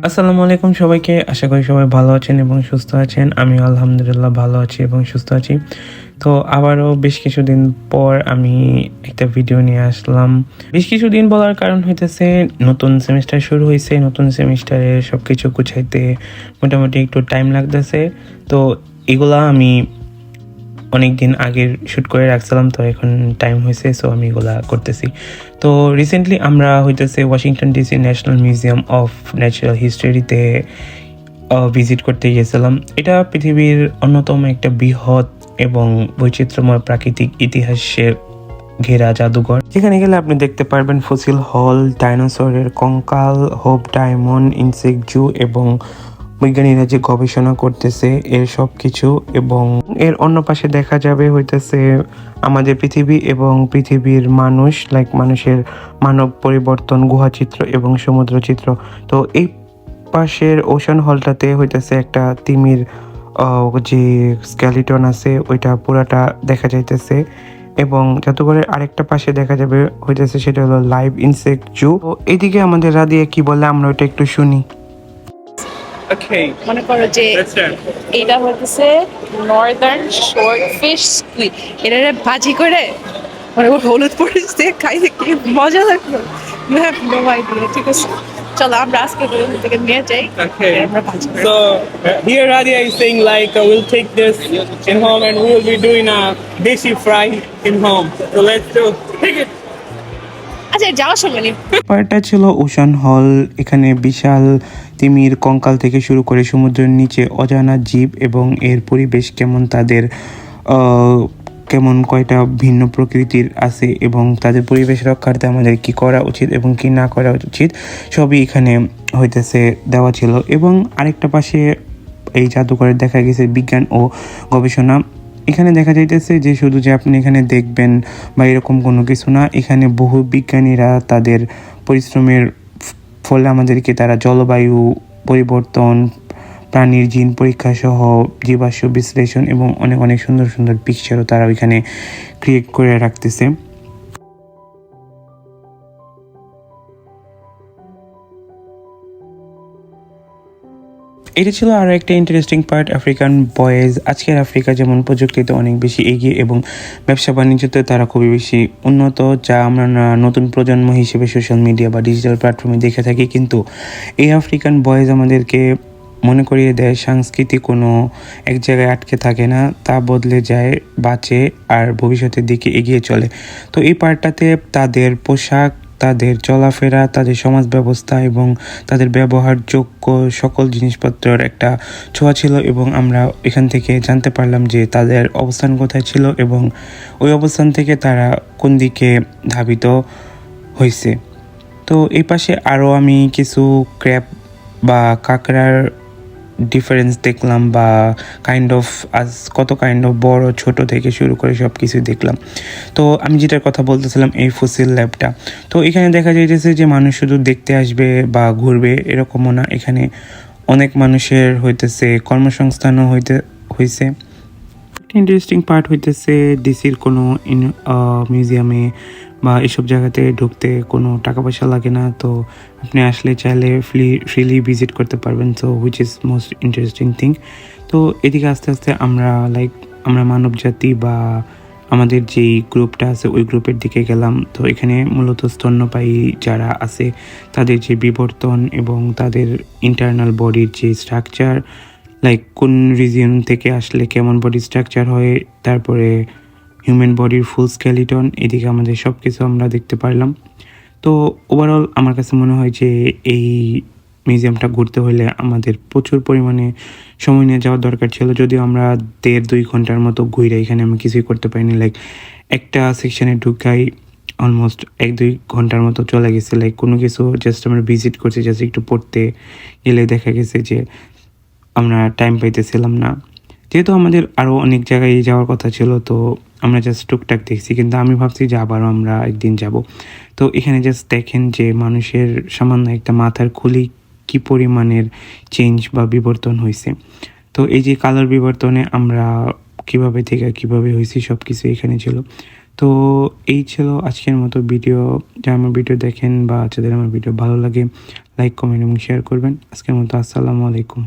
আসসালামু আলাইকুম সবাইকে। আশা করি সবাই ভালো আছেন এবং সুস্থ আছেন। আমিও আলহামদুলিল্লাহ ভালো আছি এবং সুস্থ আছি। তো আবারও বেশ কিছুদিন পর আমি একটা ভিডিও নিয়ে আসলাম। বেশ কিছুদিন বলার কারণ হইতেছে নতুন সেমিস্টার শুরু হইছে। নতুন সেমিস্টারে সবকিছু গুছাইতে মোটামুটি একটু টাইম লাগতেছে। তো এগুলা আমি অনেকদিন আগের শ্যুট করে রাখছিলাম, তো এখন টাইম হয়েছে, সো আমি এগুলা করতেছি। তো রিসেন্টলি আমরা হইতেছে Washington DC National Museum of Natural হিস্টোরিতে ভিজিট করতে গিয়েছিলাম। এটা পৃথিবীর অন্যতম একটা বৃহৎ এবং বৈচিত্র্যময় প্রাকৃতিক ইতিহাসের ঘেরা জাদুঘর, যেখানে গেলে আপনি দেখতে পারবেন ফসিল হল, ডাইনোসরের কঙ্কাল, হোপ ডায়মন্ড, ইনসেক্ট জু এবং বিজ্ঞানীরা যে গবেষণা করতেছে এর সব কিছু। এবং এর অন্য পাশে দেখা যাবে হইতেছে আমাদের পৃথিবী এবং পৃথিবীর মানুষ, মানুষের মানব পরিবর্তন, গুহাচিত্র এবং সমুদ্র চিত্র। তো এই পাশের ওশান হলটাতে হইতেছে একটা তিমির যে স্কেলিটন আছে ওইটা পুরাটা দেখা যাইতেছে। এবং জাদুঘরের আরেকটা পাশে দেখা যাবে হইতেছে সেটা হলো লাইভ ইনসেক্ট জু। তো এইদিকে আমাদের রাদিয়া কি বলে আমরা ওইটা একটু শুনি। মনে করো যে এটা হচ্ছে নর্দার্ন শর্ট ফিশ স্কুইড, এটা ভাজি করে মানে ওর হলুদ পরিচে খাইতে কি মজা লাগলো। You have no idea. ঠিক আছে, চলো আমরা আজকে থেকে নিয়ে যাই। Okay. আমরা ভাজি করে So here Radia is saying we'll take this in home and we will be doing a deshi fry in home. So let's do take it. আচ্ছা যাওয়ার সময় নি ব্যাপারটা ছিল ওশান হল। এখানে বিশাল তিমির কঙ্কাল থেকে শুরু করে সমুদ্রের নিচে অজানা জীব এবং এর পরিবেশ কেমন, তাদের কেমন কয়টা ভিন্ন প্রকৃতির আছে এবং তাদের পরিবেশ রক্ষার্থে আমাদের কি করা উচিত এবং কি না করা উচিত সবই এখানে হইতেছে দেওয়া ছিল। এবং আরেকটা পাশে এই জাদুঘরে দেখা গেছে বিজ্ঞান ও গবেষণা। এখানে দেখা যাইতেছে যে শুধু যে আপনি এখানে দেখবেন বা এরকম কোনো কিছু না, এখানে বহু বিজ্ঞানীরা তাদের পরিশ্রমের ফলে আমাদেরকে তারা জলবায়ু পরিবর্তন, প্রাণীর জিন পরীক্ষা সহ জীবাশ্ম বিশ্লেষণ এবং অনেক অনেক সুন্দর সুন্দর পিকচারও তারা ওইখানে ক্রিয়েট করে রাখতেছে। এটা ছিল আরও একটা ইন্টারেস্টিং পার্ট, আফ্রিকান বয়েজ। আজকের আফ্রিকা যেমন প্রযুক্তিতে অনেক বেশি এগিয়ে এবং ব্যবসা বাণিজ্যতে তারা খুবই বেশি উন্নত, যা আমরা নতুন প্রজন্ম হিসেবে সোশ্যাল মিডিয়া বা ডিজিটাল প্ল্যাটফর্মে দেখে থাকি। কিন্তু এই আফ্রিকান বয়েজ আমাদেরকে মনে করিয়ে দেয় সংস্কৃতি কোনো এক জায়গায় আটকে থাকে না, তা বদলে যায়, বাঁচে আর ভবিষ্যতের দিকে এগিয়ে চলে। তো এই পার্টটাতে তাদের পোশাক, তাদের চলাফেরা, তাদের সমাজ ব্যবস্থা এবং তাদের ব্যবহারযোগ্য সকল জিনিসপত্রের একটা ছোঁয়া ছিল। এবং আমরা এখান থেকে জানতে পারলাম যে তাদের অবস্থান কোথায় ছিল এবং ওই অবস্থান থেকে তারা কোন দিকে ধাবিত হয়েছে। তো এই পাশে আরও আমি কিছু ক্র্যাব বা কাঁকড়ার ডিফারেন্স দেখলাম, বা কত কাইন্ড অফ বড় ছোট থেকে শুরু করে সব কিছুই দেখলাম। তো আমি যেটার কথা বলতেছিলাম এই ফসিল ল্যাবটা, তো এখানে দেখা যাইতেছে যে মানুষ শুধু দেখতে আসবে বা ঘুরবে এরকমও না, এখানে অনেক মানুষের হইতেছে কর্মসংস্থানও হয়েছে। ইন্টারেস্টিং পার্ট হইতেছে ডিসির কোনো মিউজিয়ামে বা এসব জায়গাতে ঢুকতে কোনো টাকা পয়সা লাগে না, তো আপনি আসলে চাইলে ফ্রিলি ভিজিট করতে পারবেন। So which is most interesting thing. তো এদিকে আস্তে আস্তে আমরা মানব জাতি বা আমাদের যেই গ্রুপটা আছে ওই গ্রুপের দিকে গেলাম। তো এখানে মূলত স্তন্যপায়ী যারা আছে তাদের যে বিবর্তন এবং তাদের ইন্টারনাল বডির যে স্ট্রাকচার, কোন রিজিয়ন থেকে আসলে কেমন বডি স্ট্রাকচার হয়, তারপরে হিউম্যান বডির ফুল স্কেলিটন, এদিকে আমাদের সব কিছু আমরা দেখতে পারলাম। তো ওভারঅল আমার কাছে মনে হয় যে এই মিউজিয়ামটা ঘুরতে হলে আমাদের প্রচুর পরিমাণে সময় নিয়ে যাওয়ার দরকার ছিল। যদিও আমরা 1.5-2 ঘন্টার মতো ঘুরে এখানে আমি কিছুই করতে পারিনি। একটা সেকশনে ঢুকাই অলমোস্ট 1-2 ঘন্টার মতো চলে গেছে। কোনো কিছু জাস্ট আমরা ভিজিট করছি, জাস্ট একটু পড়তে গেলে দেখা গেছে যে আমরা টাইম পাইতেছিলাম না। যেহেতু আমাদের আরও অনেক জায়গায় যাওয়ার কথা ছিল, তো আমরা জাস্ট টুকটাক দেখছি, কিন্তু আমি ভাবছি যে আবারও আমরা একদিন যাব। তো এখানে জাস্ট দেখেন যে মানুষের সামান্য একটা মাথার খুলি কি পরিমাণের চেঞ্জ বা বিবর্তন হয়েছে। তো এই যে কালার বিবর্তনে আমরা কিভাবে থেকে কিভাবে হয়েছি সব কিছু এখানে ছিল। তো এই ছিল আজকের মতো ভিডিও। যারা আমার ভিডিও দেখেন বা যাদের আমার ভিডিও ভালো লাগে লাইক কমেন্ট এবং শেয়ার করবেন। আজকের মতো আসসালামু আলাইকুম।